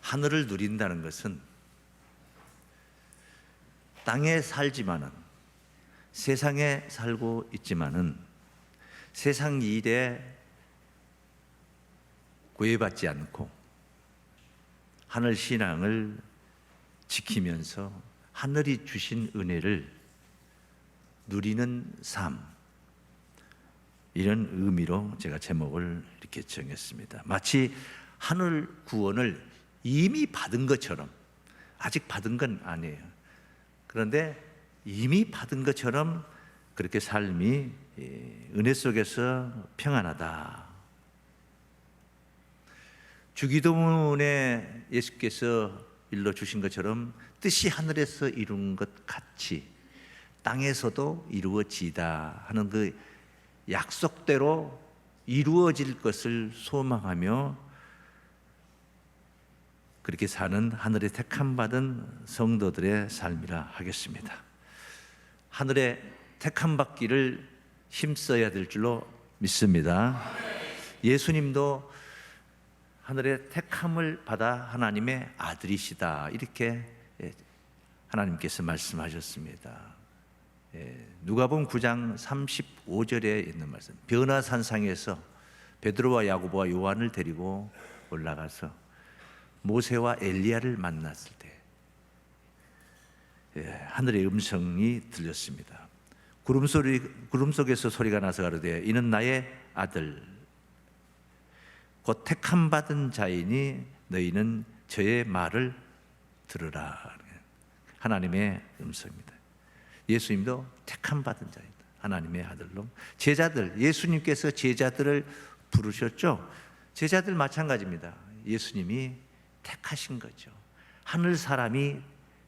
하늘을 누린다는 것은 땅에 살지만은, 세상에 살고 있지만은 세상 일에 구애받지 않고 하늘 신앙을 지키면서 하늘이 주신 은혜를 누리는 삶, 이런 의미로 제가 제목을 이렇게 정했습니다. 마치 하늘 구원을 이미 받은 것처럼, 아직 받은 건 아니에요. 그런데 이미 받은 것처럼 그렇게 삶이 은혜 속에서 평안하다. 주기도문에 예수께서 일러주신 것처럼 뜻이 하늘에서 이룬 것 같이 땅에서도 이루어지다 하는 그 약속대로 이루어질 것을 소망하며 그렇게 사는 하늘의 택함받은 성도들의 삶이라 하겠습니다. 하늘의 택함받기를 힘써야 될 줄로 믿습니다. 예수님도 하늘의 택함을 받아 하나님의 아들이시다, 이렇게 하나님께서 말씀하셨습니다. 누가복음 9장 35절에 있는 말씀, 변화산상에서 베드로와 야고보와 요한을 데리고 올라가서 모세와 엘리야를 만났을 때 하늘의 음성이 들렸습니다. 구름 속에서 소리가 나서 가로되 이는 나의 아들 곧 택함 받은 자이니 너희는 저의 말을 들으라. 하나님의 음성입니다. 예수님도 택함 받은 자입니다. 하나님의 아들로 제자들, 예수님께서 제자들을 부르셨죠. 제자들 마찬가지입니다. 예수님이 택하신 거죠. 하늘 사람이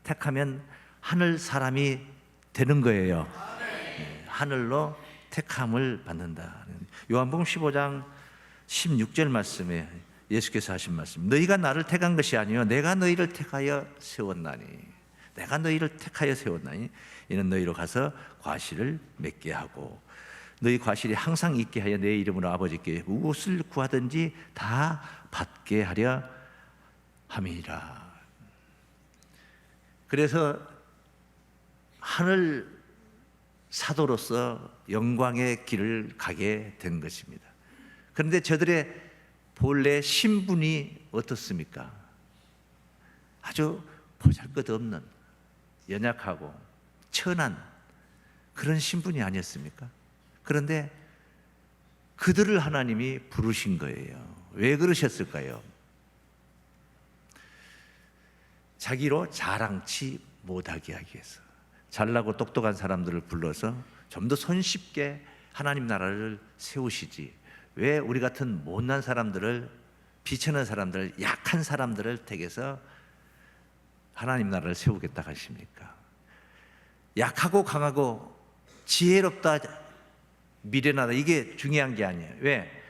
택하면 하늘 사람이 되는 거예요. 하늘로 택함을 받는다. 요한복음 15장 16절 말씀에 예수께서 하신 말씀, 너희가 나를 택한 것이 아니요 내가 너희를 택하여 세웠나니, 내가 너희를 택하여 세웠나니 이는 너희로 가서 과실을 맺게 하고 너희 과실이 항상 있게 하여 내 이름으로 아버지께 무엇을 구하든지 다 받게 하려 함이라. 그래서 하늘 사도로서 영광의 길을 가게 된 것입니다. 그런데 저들의 본래 신분이 어떻습니까? 아주 보잘것없는, 연약하고 천한 그런 신분이 아니었습니까? 그런데 그들을 하나님이 부르신 거예요. 왜 그러셨을까요? 자기로 자랑치 못하게 하기 위해서 잘나고 똑똑한 사람들을 불러서 좀 더 손쉽게 하나님 나라를 세우시지, 왜 우리 같은 못난 사람들을, 비천한 사람들, 약한 사람들을 택해서 하나님 나라를 세우겠다 하십니까? 약하고 강하고 지혜롭다 미련하다, 이게 중요한 게 아니에요. 왜?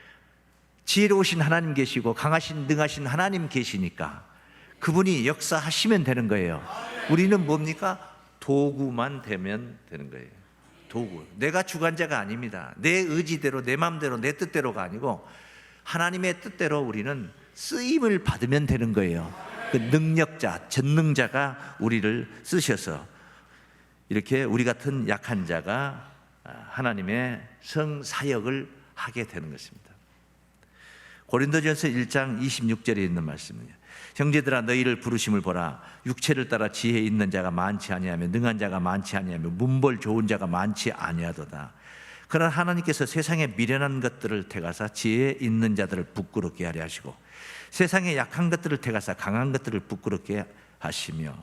지혜로우신 하나님 계시고 강하신 능하신 하나님 계시니까 그분이 역사하시면 되는 거예요. 우리는 뭡니까? 도구만 되면 되는 거예요. 도구. 내가 주관자가 아닙니다. 내 의지대로, 내 마음대로, 내 뜻대로가 아니고 하나님의 뜻대로 우리는 쓰임을 받으면 되는 거예요. 그 능력자, 전능자가 우리를 쓰셔서 이렇게 우리 같은 약한 자가 하나님의 성사역을 하게 되는 것입니다. 고린도전서 1장 26절에 있는 말씀이에요. 형제들아 너희를 부르심을 보라. 육체를 따라 지혜 있는 자가 많지 아니하며 능한 자가 많지 아니하며 문벌 좋은 자가 많지 아니하도다. 그러나 하나님께서 세상에 미련한 것들을 택하사 지혜 있는 자들을 부끄럽게 하려 하시고 세상에 약한 것들을 택하사 강한 것들을 부끄럽게 하시며,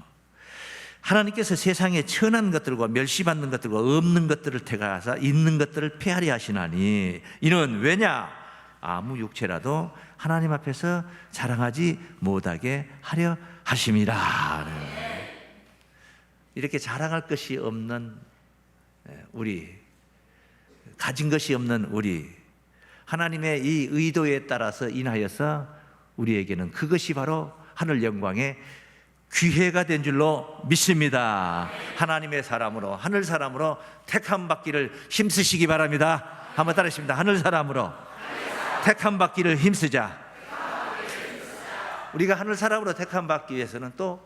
하나님께서 세상에 천한 것들과 멸시받는 것들과 없는 것들을 택하사 있는 것들을 폐하려 하시나니 이는 왜냐? 아무 육체라도 하나님 앞에서 자랑하지 못하게 하려 하심이라. 이렇게 자랑할 것이 없는 우리, 가진 것이 없는 우리, 하나님의 이 의도에 따라서 인하여서 우리에게는 그것이 바로 하늘 영광의 귀회가 된 줄로 믿습니다. 하나님의 사람으로, 하늘 사람으로 택함 받기를 힘쓰시기 바랍니다. 한번 따라하십니다. 하늘 사람으로 택함 받기를 힘쓰자. 우리가 하늘 사람으로 택함 받기 위해서는 또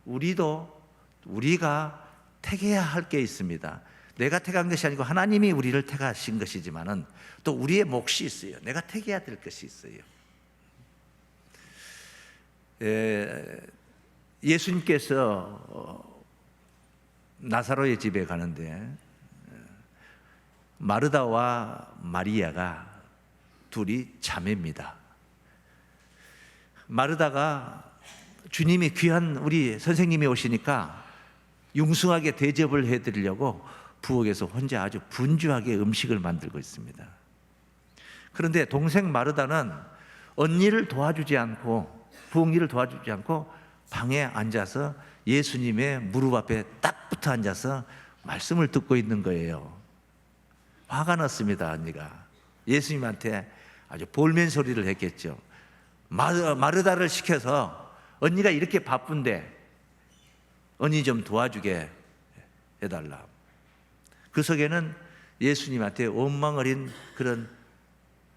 우리가 택해야 할 게 있습니다. 내가 택한 것이 아니고 하나님이 우리를 택하신 것이지만은 또 우리의 몫이 있어요. 내가 택해야 될 것이 있어요. 예수님께서 나사로의 집에 가는데 마르다와 마리아가 둘이 자매입니다. 마르다가 주님이 귀한 우리 선생님이 오시니까 융숭하게 대접을 해드리려고 부엌에서 혼자 아주 분주하게 음식을 만들고 있습니다. 그런데 동생 마르다는 언니를 도와주지 않고, 부엌 일을 도와주지 않고 방에 앉아서 예수님의 무릎 앞에 딱 붙어 앉아서 말씀을 듣고 있는 거예요. 화가 났습니다. 언니가 예수님한테 아주 볼멘 소리를 했겠죠. 마르다를 시켜서 언니가 이렇게 바쁜데 언니 좀 도와주게 해달라. 그 속에는 예수님한테 원망어린 그런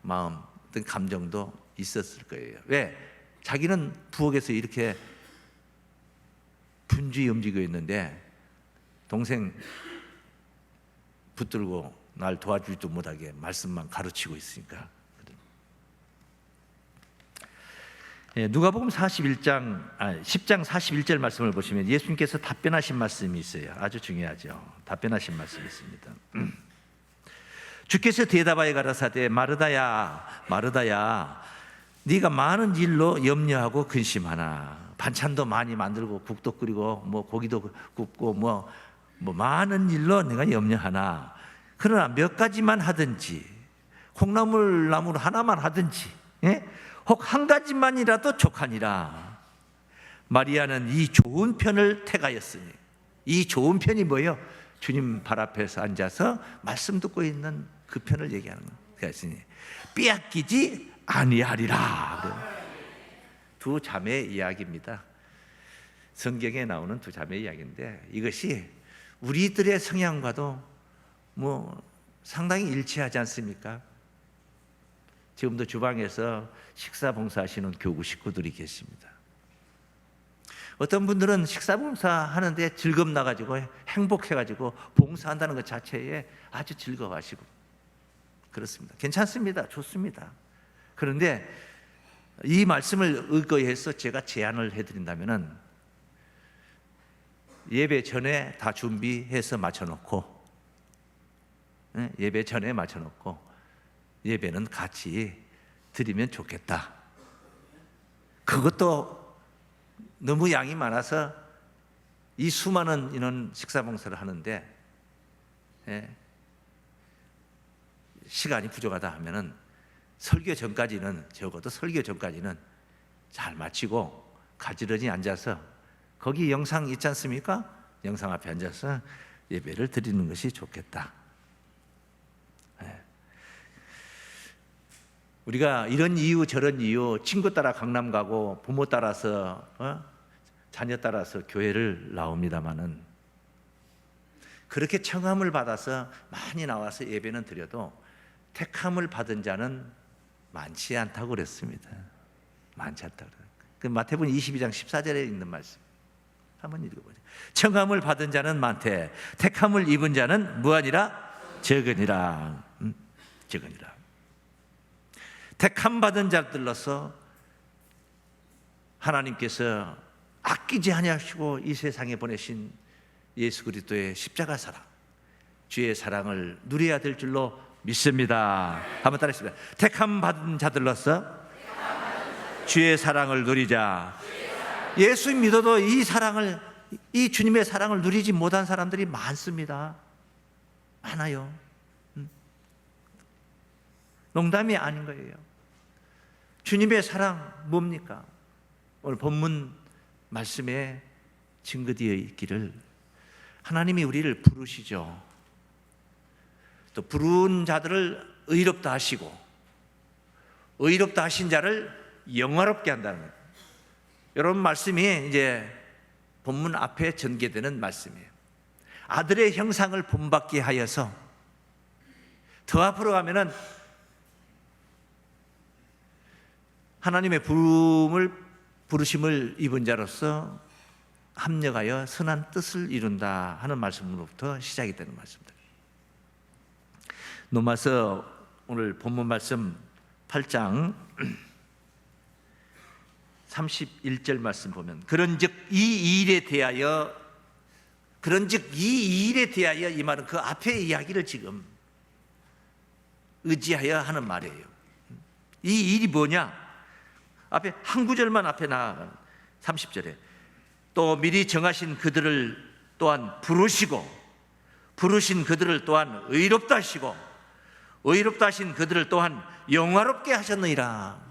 마음, 어떤 감정도 있었을 거예요. 왜? 자기는 부엌에서 이렇게 분주히 움직이고 있는데 동생 붙들고 날 도와주지도 못하게 말씀만 가르치고 있으니까. 누가복음 10장 41절 말씀을 보시면 예수님께서 답변하신 말씀이 있어요. 아주 중요하죠. 답변하신 말씀이 있습니다. 주께서 대답하여 가라사대 마르다야 마르다야 네가 많은 일로 염려하고 근심하나. 반찬도 많이 만들고 국도 끓이고 뭐 고기도 굽고 뭐 많은 일로 내가 염려하나. 그러나 몇 가지만 하든지 콩나물 나물 하나만 하든지 혹 한 가지만이라도 족하니라. 마리아는 이 좋은 편을 택하였으니. 이 좋은 편이 뭐예요? 주님 발 앞에서 앉아서 말씀 듣고 있는 그 편을 얘기하는 거예요. 빼앗기지 아니하리라. 두 자매의 이야기입니다. 성경에 나오는 두 자매의 이야기인데 이것이 우리들의 성향과도 상당히 일치하지 않습니까? 지금도 주방에서 식사 봉사하시는 교구 식구들이 계십니다. 어떤 분들은 식사 봉사하는데 즐겁 나가지고 행복해가지고 봉사한다는 것 자체에 아주 즐거워하시고 그렇습니다. 괜찮습니다. 좋습니다. 그런데 이 말씀을 의거해서 제가 제안을 해드린다면은 예배 전에 다 준비해서 맞춰놓고 예배 전에 맞춰놓고 예배는 같이 드리면 좋겠다. 그것도 너무 양이 많아서 이 수많은 인원 식사 봉사를 하는데 시간이 부족하다 하면은 적어도 설교 전까지는 잘 마치고 가지런히 앉아서 거기 영상 있지 않습니까? 영상 앞에 앉아서 예배를 드리는 것이 좋겠다. 우리가 이런 이유 저런 이유 친구 따라 강남 가고 부모 따라서 자녀 따라서 교회를 나옵니다마는 그렇게 청함을 받아서 많이 나와서 예배는 드려도 택함을 받은 자는 많지 않다고 그랬습니다. 많지 않다고. 그 마태복음 22장 14절에 있는 말씀 한번 읽어보죠. 청함을 받은 자는 많되 택함을 입은 자는 무하니라 적으니라. 적으니라. 택함 받은 자들로서 하나님께서 아끼지 아니하시고 이 세상에 보내신 예수 그리스도의 십자가 사랑, 주의 사랑을 누려야 될 줄로 믿습니다. 한번 따라하십시다. 택함 받은 자들로서 주의 사랑을 누리자. 예수 믿어도 이 주님의 사랑을 누리지 못한 사람들이 많습니다. 많아요. 농담이 아닌 거예요. 주님의 사랑 뭡니까? 오늘 본문 말씀에 증거되어 있기를 하나님이 우리를 부르시죠. 또 부른 자들을 의롭다 하시고 의롭다 하신 자를 영화롭게 한다는 거예요. 여러분 말씀이 이제 본문 앞에 전개되는 말씀이에요. 아들의 형상을 본받게 하여서 더 앞으로 가면은 하나님의 부름을 부르심을 입은 자로서 합력하여 선한 뜻을 이룬다 하는 말씀으로부터 시작이 되는 말씀입니다. 로마서 오늘 본문 말씀 8장 31절 말씀 보면 그런즉 이 일에 대하여 이 말은 그 앞의 이야기를 지금 의지하여 하는 말이에요. 이 일이 뭐냐? 앞에 한 구절만 앞에 나아가 30절에 또 미리 정하신 그들을 또한 부르신 그들을 또한 의롭다 하시고 의롭다 하신 그들을 또한 영화롭게 하셨느니라.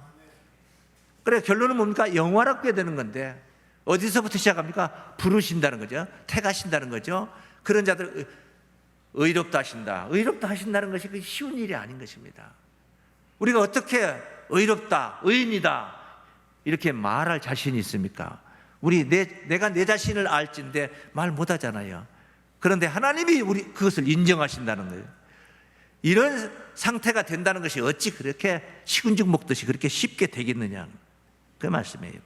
그래 결론은 뭡니까? 영화롭게 되는 건데 어디서부터 시작합니까? 부르신다는 거죠. 택하신다는 거죠. 그런 자들 의롭다 하신다. 의롭다 하신다는 것이 쉬운 일이 아닌 것입니다. 우리가 어떻게 의롭다, 의인이다 이렇게 말할 자신이 있습니까? 내가 내 자신을 알진데 말 못하잖아요. 그런데 하나님이 그것을 인정하신다는 거예요. 이런 상태가 된다는 것이 어찌 그렇게 식은죽 먹듯이 그렇게 쉽게 되겠느냐 그 말씀이에요.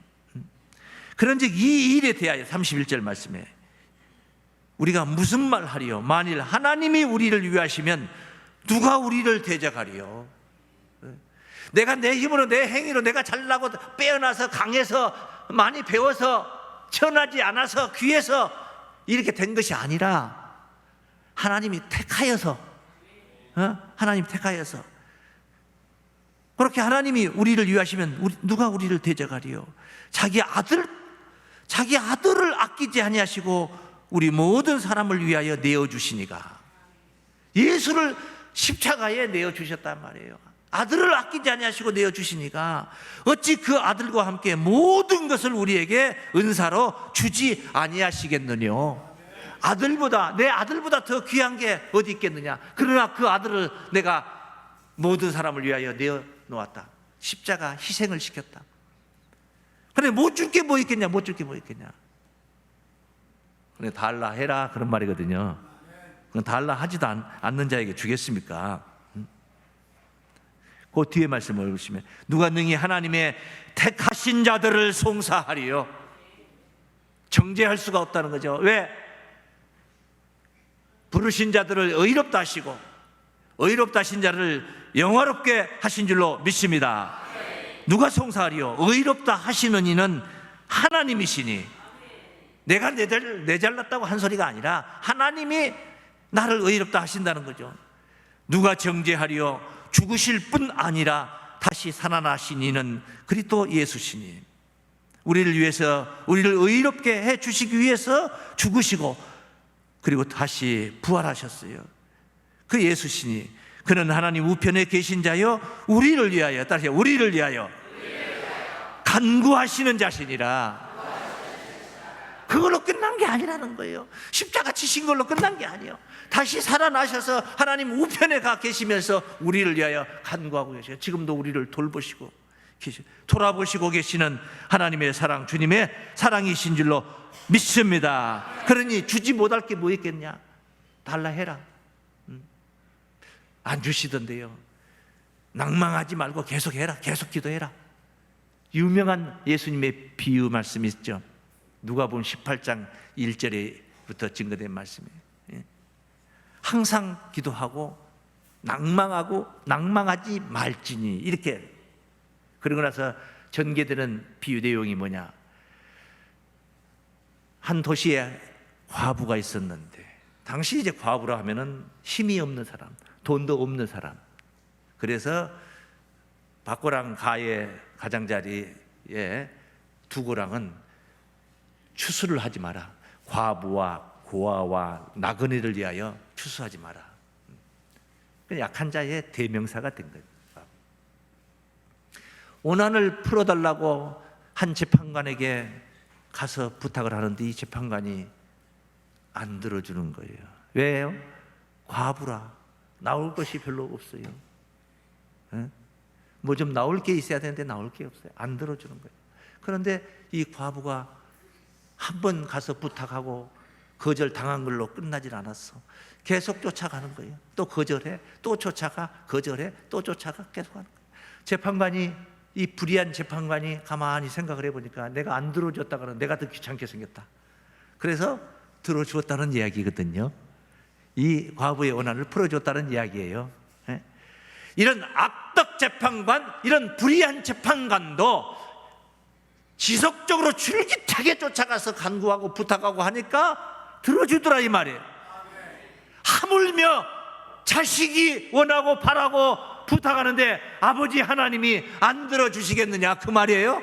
그런즉 이 일에 대하여 31절 말씀에 우리가 무슨 말 하리요? 만일 하나님이 우리를 위하시면 누가 우리를 대적하리요? 내가 내 힘으로 내 행위로 내가 잘나고 빼어나서 강해서 많이 배워서 천하지 않아서 귀해서 이렇게 된 것이 아니라 하나님이 택하여서 그렇게 하나님이 우리를 위하시면 누가 우리를 대적하리요? 자기 아들을 아끼지 아니하시고 우리 모든 사람을 위하여 내어주시니가. 예수를 십자가에 내어주셨단 말이에요. 아들을 아끼지 아니하시고 내어주시니까 어찌 그 아들과 함께 모든 것을 우리에게 은사로 주지 아니하시겠느뇨. 내 아들보다 더 귀한 게 어디 있겠느냐. 그러나 그 아들을 내가 모든 사람을 위하여 내어놓았다. 십자가 희생을 시켰다. 그래 못 줄 게 뭐 있겠냐. 그래 달라 해라 그런 말이거든요. 달라 하지도 않는 자에게 주겠습니까? 그 뒤에 말씀을 보시면 누가 능히 하나님의 택하신 자들을 송사하리요? 정죄할 수가 없다는 거죠. 왜? 부르신 자들을 의롭다 하시고 의롭다 하신 자를 영화롭게 하신 줄로 믿습니다. 누가 송사하리요? 의롭다 하시는 이는 하나님이시니. 내가 내 잘났다고 한 소리가 아니라 하나님이 나를 의롭다 하신다는 거죠. 누가 정죄하리요? 죽으실 뿐 아니라 다시 살아나신 이는 그리스도 예수시니. 우리를 의롭게 해 주시기 위해서 죽으시고 그리고 다시 부활하셨어요. 그 예수시니 그는 하나님 우편에 계신 자요 우리를 위하여 간구하시는 자신이라. 그걸로 끝난 게 아니라는 거예요. 십자가 지신 걸로 끝난 게 아니에요. 다시 살아나셔서 하나님 우편에 가 계시면서 우리를 위하여 간구하고 계세요. 지금도 우리를 돌아보시고 계시는 하나님의 사랑, 주님의 사랑이신 줄로 믿습니다. 그러니 주지 못할 게 뭐 있겠냐? 달라 해라. 안 주시던데요. 낭망하지 말고 계속 해라. 계속 기도해라. 유명한 예수님의 비유 말씀이 있죠. 누가복음 18장 1절에부터 증거된 말씀이에요. 항상 기도하고 낭망하지 말지니. 이렇게. 그러고 나서 전개되는 비유 내용이 뭐냐? 한 도시에 과부가 있었는데, 당시 이제 과부라 하면은 힘이 없는 사람, 돈도 없는 사람. 그래서 박고랑 가장자리에 두고랑은 추수를 하지 마라. 과부와 고아와 나그네를 위하여 추수하지 마라. 약한 자의 대명사가 된 거예요. 원한을 풀어달라고 한 재판관에게 가서 부탁을 하는데 이 재판관이 안 들어주는 거예요. 왜요? 과부라. 나올 것이 별로 없어요. 뭐 좀 나올 게 있어야 되는데 나올 게 없어요. 안 들어주는 거예요. 그런데 이 과부가 한 번 가서 부탁하고 거절당한 걸로 끝나질 않았어. 계속 쫓아가는 거예요. 또 거절해, 또 쫓아가, 거절해, 또 쫓아가, 계속 하는 거예요. 재판관이 이 불의한 재판관이 가만히 생각을 해보니까 내가 안 들어줬다가는 내가 더 귀찮게 생겼다. 그래서 들어주었다는 이야기거든요. 이 과부의 원한을 풀어줬다는 이야기예요. 이런 악덕 재판관, 이런 불의한 재판관도 지속적으로 줄기차게 쫓아가서 간구하고 부탁하고 하니까 들어주더라 이 말이에요. 하물며 자식이 원하고 바라고 부탁하는데 아버지 하나님이 안 들어주시겠느냐 그 말이에요.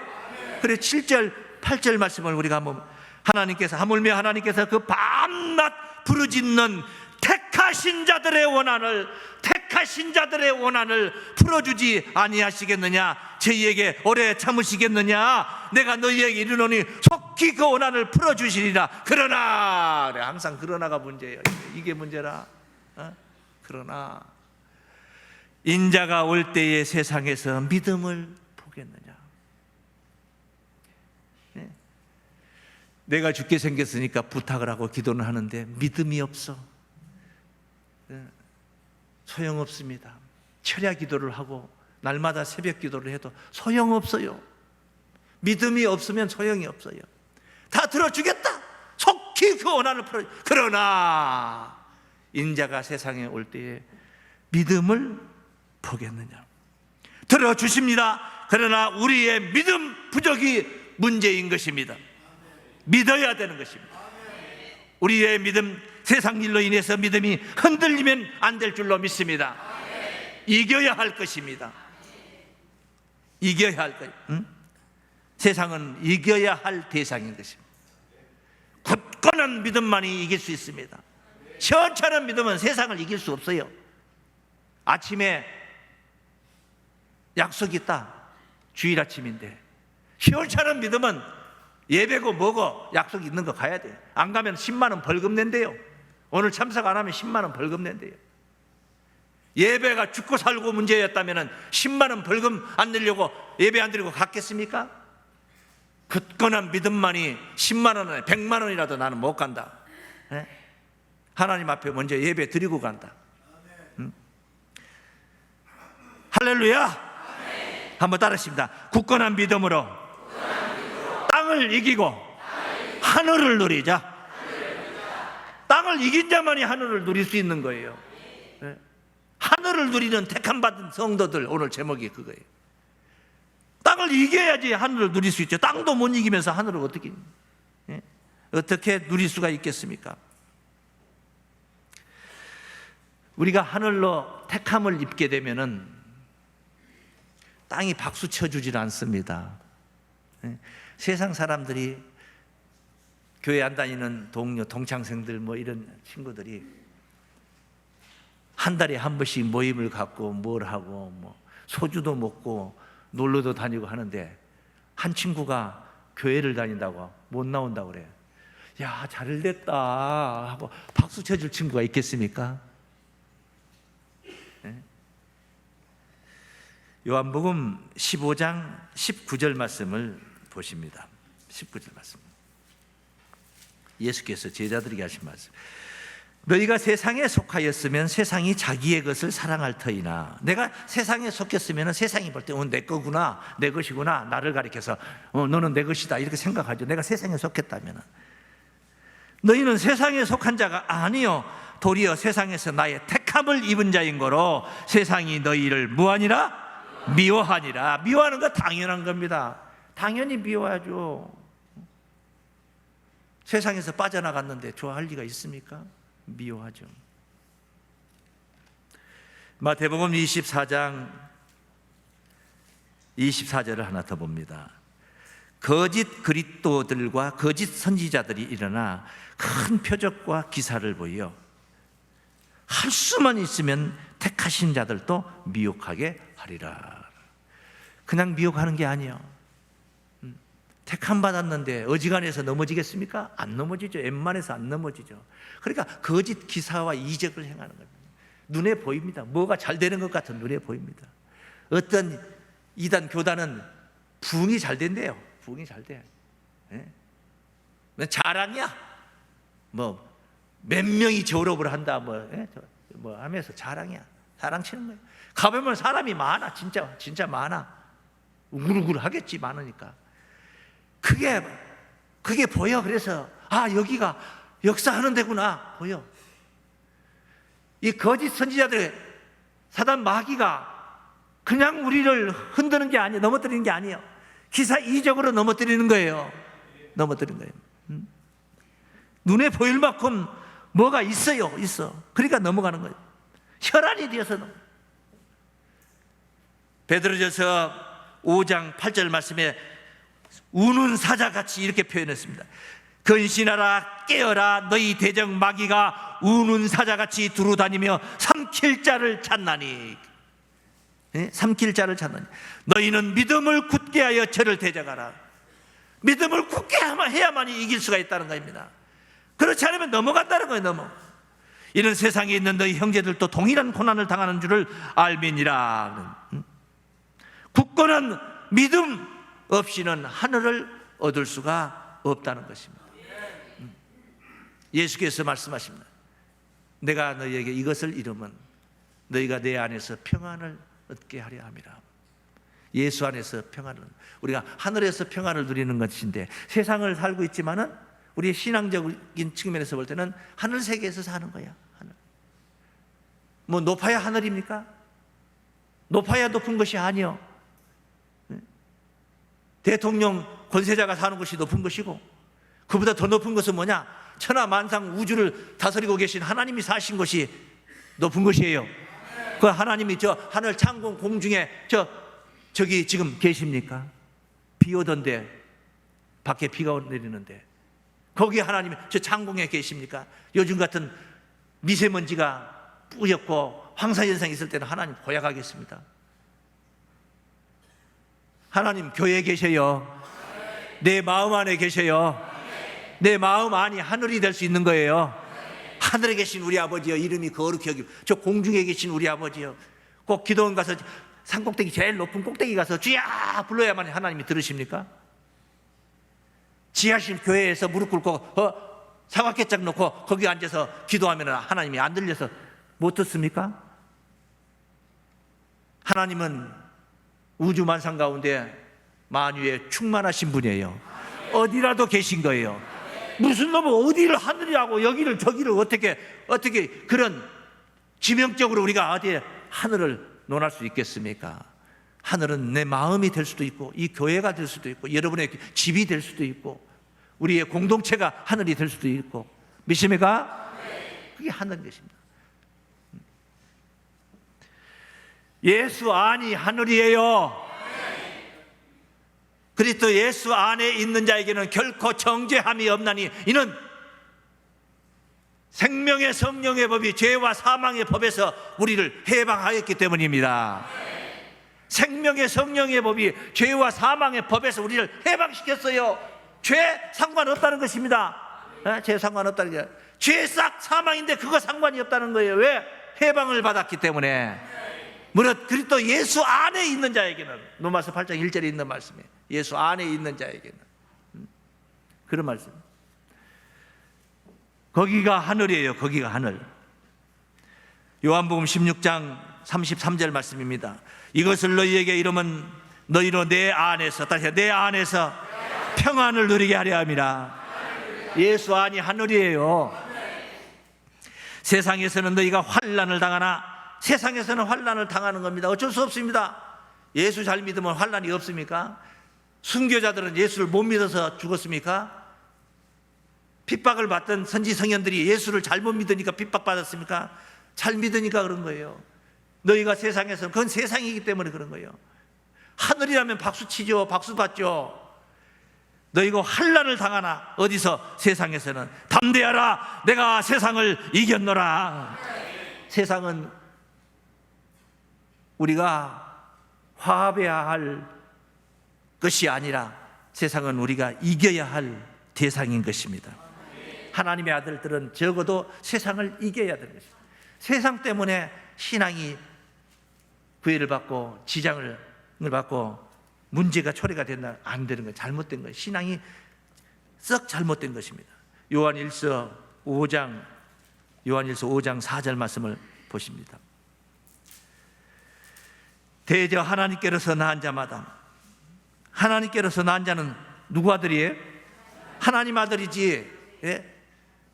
그래 7절 8절 말씀을 우리가 한번, 하물며 하나님께서 그 밤낮 부르짖는 택하신 자들의 원한을 풀어주지 아니하시겠느냐. 저희에게 오래 참으시겠느냐. 내가 너희에게 이르노니 속히 그 원한을 풀어주시리라. 그러나, 그래, 항상 그러나가 문제예요. 이게 문제라. 그러나 인자가 올 때에 세상에서 믿음을 보겠느냐. 내가 죽게 생겼으니까 부탁을 하고 기도는 하는데 믿음이 없어. 소용없습니다. 철야 기도를 하고 날마다 새벽 기도를 해도 소용없어요. 믿음이 없으면 소용이 없어요. 다 들어주겠다. 속히 그 원한을 풀어. 그러나 인자가 세상에 올 때에 믿음을 보겠느냐. 들어주십니다. 그러나 우리의 믿음 부족이 문제인 것입니다. 믿어야 되는 것입니다. 우리의 믿음, 세상 일로 인해서 믿음이 흔들리면 안 될 줄로 믿습니다. 이겨야 할 것입니다. 이겨야 할 것. 세상은 이겨야 할 대상인 것입니다. 굳건한 믿음만이 이길 수 있습니다. 시원찮은 믿음은 세상을 이길 수 없어요. 아침에 약속이 있다. 주일 아침인데 시원찮은 믿음은 예배고 뭐고 약속 있는 거 가야 돼. 안 가면 10만 원 벌금 낸대요. 오늘 참석 안 하면 10만 원 벌금 낸대요. 예배가 죽고 살고 문제였다면 10만 원 벌금 안 내려고 예배 안 드리고 갔겠습니까? 굳건한 믿음만이 10만 원에 100만 원이라도 나는 못 간다. 하나님 앞에 먼저 예배 드리고 간다. 할렐루야. 한번 따라하십니다. 굳건한 믿음으로 땅을 이기고 하늘을 누리자. 땅을 이긴 자만이 하늘을 누릴 수 있는 거예요. 하늘을 누리는 택함 받은 성도들, 오늘 제목이 그거예요. 땅을 이겨야지 하늘을 누릴 수 있죠. 땅도 못 이기면서 하늘을 어떻게 누릴 수가 있겠습니까? 우리가 하늘로 택함을 입게 되면은 땅이 박수 쳐주질 않습니다. 세상 사람들이, 교회 안 다니는 동료, 동창생들 뭐 이런 친구들이 한 달에 한 번씩 모임을 갖고 뭘 하고 뭐 소주도 먹고 놀러도 다니고 하는데 한 친구가 교회를 다닌다고 못 나온다고 그래요. 야, 잘됐다 하고 박수 쳐줄 친구가 있겠습니까? 요한복음 15장 19절 말씀을 보십니다. 19절 말씀. 예수께서 제자들에게 하신 말씀. 너희가 세상에 속하였으면 세상이 자기의 것을 사랑할 터이나, 내가 세상에 속했으면 세상이 볼 때 내 거구나, 내 것이구나, 나를 가리켜서 너는 내 것이다 이렇게 생각하죠. 내가 세상에 속했다면. 너희는 세상에 속한 자가 아니요 도리어 세상에서 나의 택함을 입은 자인 거로 세상이 너희를 무하니라 미워하니라. 미워하는 거 당연한 겁니다. 당연히 미워하죠. 세상에서 빠져나갔는데 좋아할 리가 있습니까? 미워하죠. 마태복음 24장 24절을 하나 더 봅니다. 거짓 그리스도들과 거짓 선지자들이 일어나 큰 표적과 기사를 보여 할 수만 있으면 택하신 자들도 미혹하게 하리라. 그냥 미혹하는 게 아니에요. 택함 받았는데 어지간해서 넘어지겠습니까? 안 넘어지죠. 웬만해서 안 넘어지죠. 그러니까 거짓 기사와 이적을 행하는 겁니다. 눈에 보입니다. 뭐가 잘 되는 것 같은 눈에 보입니다. 어떤 이단 교단은 부흥이 잘 된대요. 부흥이 잘 돼. 자랑이야. 뭐 몇 명이 졸업을 한다. 뭐 하면서 자랑이야. 자랑 치는 거예요. 가보면 사람이 많아. 진짜 많아. 우글우글 하겠지, 많으니까. 그게 보여. 그래서 여기가 역사하는 데구나 보여. 이 거짓 선지자들의 사단 마귀가 그냥 우리를 흔드는 게 아니에요. 넘어뜨리는 게 아니에요. 기사 이적으로 넘어뜨리는 거예요. 넘어뜨리는 거예요. 눈에 보일 만큼 뭐가 있어요. 그러니까 넘어가는 거예요. 혈안이 되어서 베드로전서 5장 8절 말씀에 우는 사자같이 이렇게 표현했습니다. 근신하라 깨어라 너희 대적 마귀가 우는 사자같이 두루다니며 삼킬 자를 찾나니. 삼킬 자를 찾나니. 너희는 믿음을 굳게 하여 저를 대적하라. 믿음을 굳게 해야만이 이길 수가 있다는 겁니다. 그렇지 않으면 넘어간다는 거예요. 이는 세상에 있는 너희 형제들도 동일한 고난을 당하는 줄을 알미니라. 굳건한 믿음 없이는 하늘을 얻을 수가 없다는 것입니다. 예수께서 말씀하십니다. 내가 너희에게 이것을 이루면 너희가 내 안에서 평안을 얻게 하려 함이라. 예수 안에서 평안을, 우리가 하늘에서 평안을 누리는 것인데, 세상을 살고 있지만은 우리의 신앙적인 측면에서 볼 때는 하늘 세계에서 사는 거야. 하늘. 뭐 높아야 하늘입니까? 높아야 높은 것이 아니요. 대통령 권세자가 사는 것이 높은 것이고, 그보다 더 높은 것은 뭐냐? 천하 만상 우주를 다스리고 계신 하나님이 사신 것이 높은 것이에요. 그 하나님이 저 하늘 창공 공중에 저기 지금 계십니까? 비 오던데, 밖에 비가 내리는데 거기 하나님이 저 창공에 계십니까? 요즘 같은 미세먼지가 뿌옇고 황사현상이 있을 때는 하나님 고약하겠습니다. 하나님 교회에 계셔요. 내 마음 안에 계셔요. 내 마음 안이 하늘이 될 수 있는 거예요. 하늘에 계신 우리 아버지여, 이름이 거룩히 여기고, 저 공중에 계신 우리 아버지여. 꼭 기도원 가서 산꼭대기 제일 높은 꼭대기 가서 주야 불러야만 하나님이 들으십니까? 지하실 교회에서 무릎 꿇고 사각개짝 놓고 거기 앉아서 기도하면 하나님이 안 들려서 못 듣습니까? 하나님은 우주 만상 가운데 만유에 충만하신 분이에요. 어디라도 계신 거예요. 무슨 놈은 어디를 하늘이라고 여기를 저기를 어떻게 그런 지명적으로 우리가 어디에 하늘을 논할 수 있겠습니까? 하늘은 내 마음이 될 수도 있고, 이 교회가 될 수도 있고, 여러분의 집이 될 수도 있고, 우리의 공동체가 하늘이 될 수도 있고. 믿습니까? 그게 하늘인 것입니다. 예수 안이 하늘이에요. 그리스도 예수 안에 있는 자에게는 결코 정죄함이 없나니, 이는 생명의 성령의 법이 죄와 사망의 법에서 우리를 해방하였기 때문입니다. 생명의 성령의 법이 죄와 사망의 법에서 우리를 해방시켰어요. 죄 상관없다는 것입니다. 죄 상관없다는 게, 죄 싹 사망인데 그거 상관이 없다는 거예요. 왜? 해방을 받았기 때문에. 무릇 그리스도 예수 안에 있는 자에게는, 로마서 8장 1절에 있는 말씀이에요. 예수 안에 있는 자에게는. 그런 말씀. 거기가 하늘이에요. 거기가 하늘. 요한복음 16장 33절 말씀입니다. 이것을 너희에게 이르면 너희로 내 안에서, 다시 내 안에서 평안을 누리게 하려 함이라. 예수 안이 하늘이에요. 세상에서는 너희가 환난을 당하나, 세상에서는 환난을 당하는 겁니다. 어쩔 수 없습니다. 예수 잘 믿으면 환난이 없습니까? 순교자들은 예수를 못 믿어서 죽었습니까? 핍박을 받던 선지 성현들이 예수를 잘못 믿으니까 핍박받았습니까? 잘 믿으니까 그런 거예요. 너희가 세상에서는, 그건 세상이기 때문에 그런 거예요. 하늘이라면 박수치죠. 박수받죠. 너희가 환난을 당하나, 어디서? 세상에서는. 담대하라, 내가 세상을 이겼노라. 세상은 우리가 화합해야 할 것이 아니라 세상은 우리가 이겨야 할 대상인 것입니다. 하나님의 아들들은 적어도 세상을 이겨야 되는 것입니다. 세상 때문에 신앙이 구애를 받고 지장을 받고 문제가 초래가 된다, 안 되는 거예요. 잘못된 거예요. 신앙이 썩 잘못된 것입니다. 요한일서 5장 4절 말씀을 보십니다. 대저 하나님께로서 나은 자마다 하나님께로서 난 자는 누구 아들이에요? 하나님 아들이지. 예?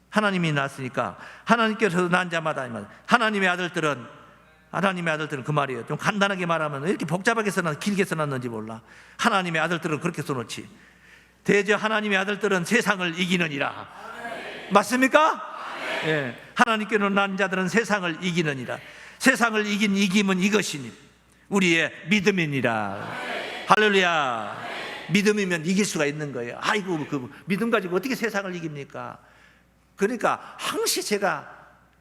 하나님이 낳았으니까 하나님께서 난 자마다 하나님의 아들들은 그 말이에요. 좀 간단하게 말하면 이렇게 복잡하게 써놨 길게 써놨는지 몰라. 하나님의 아들들은 그렇게 써놓지. 대저 하나님의 아들들은 세상을 이기느니라. 맞습니까? 예. 하나님께로 난 자들은 세상을 이기느니라. 세상을 이긴 이김은 이것이니 우리의 믿음이니라. 할렐루야. 믿음이면 이길 수가 있는 거예요. 아이고, 그 믿음 가지고 어떻게 세상을 이깁니까? 그러니까 항시 제가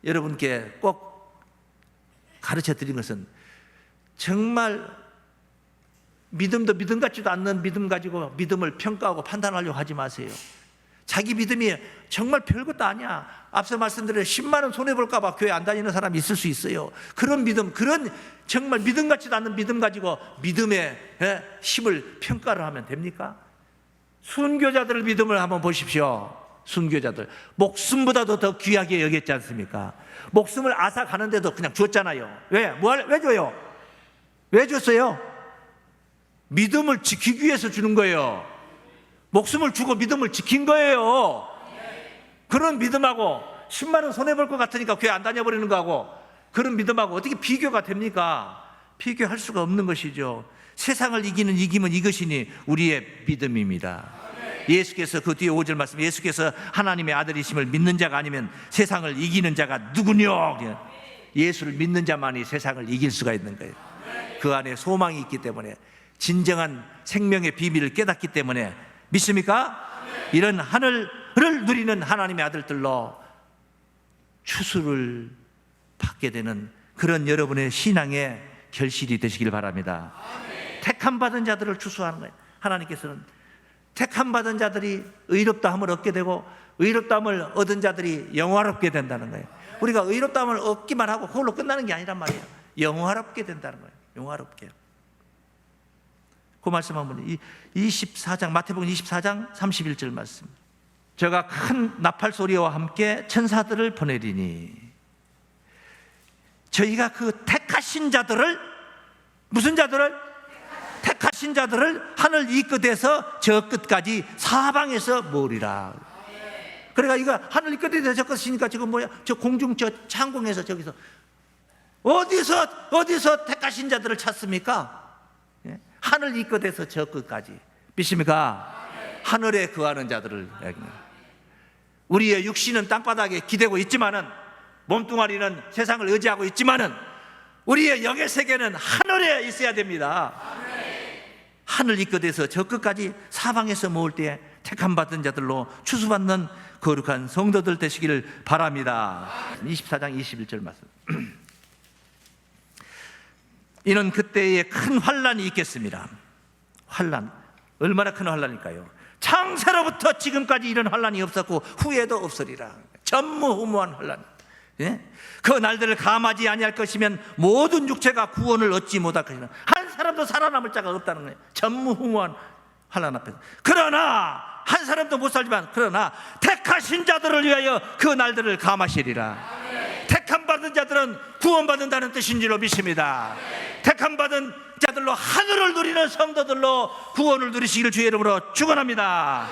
여러분께 꼭 가르쳐 드린 것은 정말 믿음도 믿음 같지도 않는 믿음 가지고 믿음을 평가하고 판단하려고 하지 마세요. 자기 믿음이 정말 별것도 아니야. 앞서 말씀드린 10만 원 손해볼까 봐 교회 안 다니는 사람이 있을 수 있어요. 그런 믿음, 그런 정말 믿음 같지도 않는 믿음 가지고 믿음의 힘을 평가를 하면 됩니까? 순교자들의 믿음을 한번 보십시오. 순교자들 목숨보다도 더 귀하게 여겼지 않습니까? 목숨을 앗아 가는데도 그냥 줬잖아요. 왜 줘요? 왜 줬어요? 믿음을 지키기 위해서 주는 거예요. 목숨을 주고 믿음을 지킨 거예요. 그런 믿음하고 10만 원 손해볼 것 같으니까 교회 안 다녀버리는 거하고 그런 믿음하고 어떻게 비교가 됩니까? 비교할 수가 없는 것이죠. 세상을 이기는 이김은 이것이니 우리의 믿음입니다. 예수께서 그 뒤에 5절 말씀, 예수께서 하나님의 아들이심을 믿는 자가 아니면 세상을 이기는 자가 누구뇨? 예수를 믿는 자만이 세상을 이길 수가 있는 거예요. 그 안에 소망이 있기 때문에, 진정한 생명의 비밀을 깨닫기 때문에. 믿습니까? 이런 하늘을 누리는 하나님의 아들들로 추수를 받게 되는 그런 여러분의 신앙의 결실이 되시길 바랍니다. 택함 받은 자들을 추수하는 거예요. 하나님께서는 택함 받은 자들이 의롭다함을 얻게 되고 의롭다함을 얻은 자들이 영화롭게 된다는 거예요. 우리가 의롭다함을 얻기만 하고 그걸로 끝나는 게 아니란 말이에요. 영화롭게 된다는 거예요. 영화롭게. 그 말씀 한번 24장 마태복음 24장 31절 말씀. 저가 큰 나팔 소리와 함께 천사들을 보내리니 저희가 그 택하신 자들을, 무슨 자들을? 택하신 자들을 하늘 이 끝에서 저 끝까지 사방에서 모으리라. 그러니까 이거 하늘 이 끝에서 저 끝이니까 지금 뭐야? 저 공중 저 창공에서 저기서 어디서 택하신 자들을 찾습니까? 예? 하늘 이 끝에서 저 끝까지. 믿습니까? 하늘에 거하는 자들을. 우리의 육신은 땅바닥에 기대고 있지만은, 몸뚱아리는 세상을 의지하고 있지만은 우리의 영의 세계는 하늘에 있어야 됩니다. 하늘 이 끝에서 저 끝까지 사방에서 모을 때에 택함 받은 자들로 추수받는 거룩한 성도들 되시기를 바랍니다. 24장 21절 말씀. 이는 그때에 큰 환난이 있겠습니다. 환난, 얼마나 큰 환난일까요? 창세로부터 지금까지 이런 환난이 없었고 후에도 없으리라. 전무후무한 환난. 예? 그 날들을 감하지 아니할 것이면 모든 육체가 구원을 얻지 못할 것이라. 한 사람도 살아남을 자가 없다는 거예요. 전무후무한 환난 앞에서. 그러나 한 사람도 못 살지만, 그러나 택하신 자들을 위하여 그 날들을 감하시리라. 택함 받은 자들은 구원받는다는 뜻인 줄로 믿습니다. 택함 받은 자들로 하늘을 누리는 성도들로 구원을 누리시기를 주의 이름으로 축원합니다.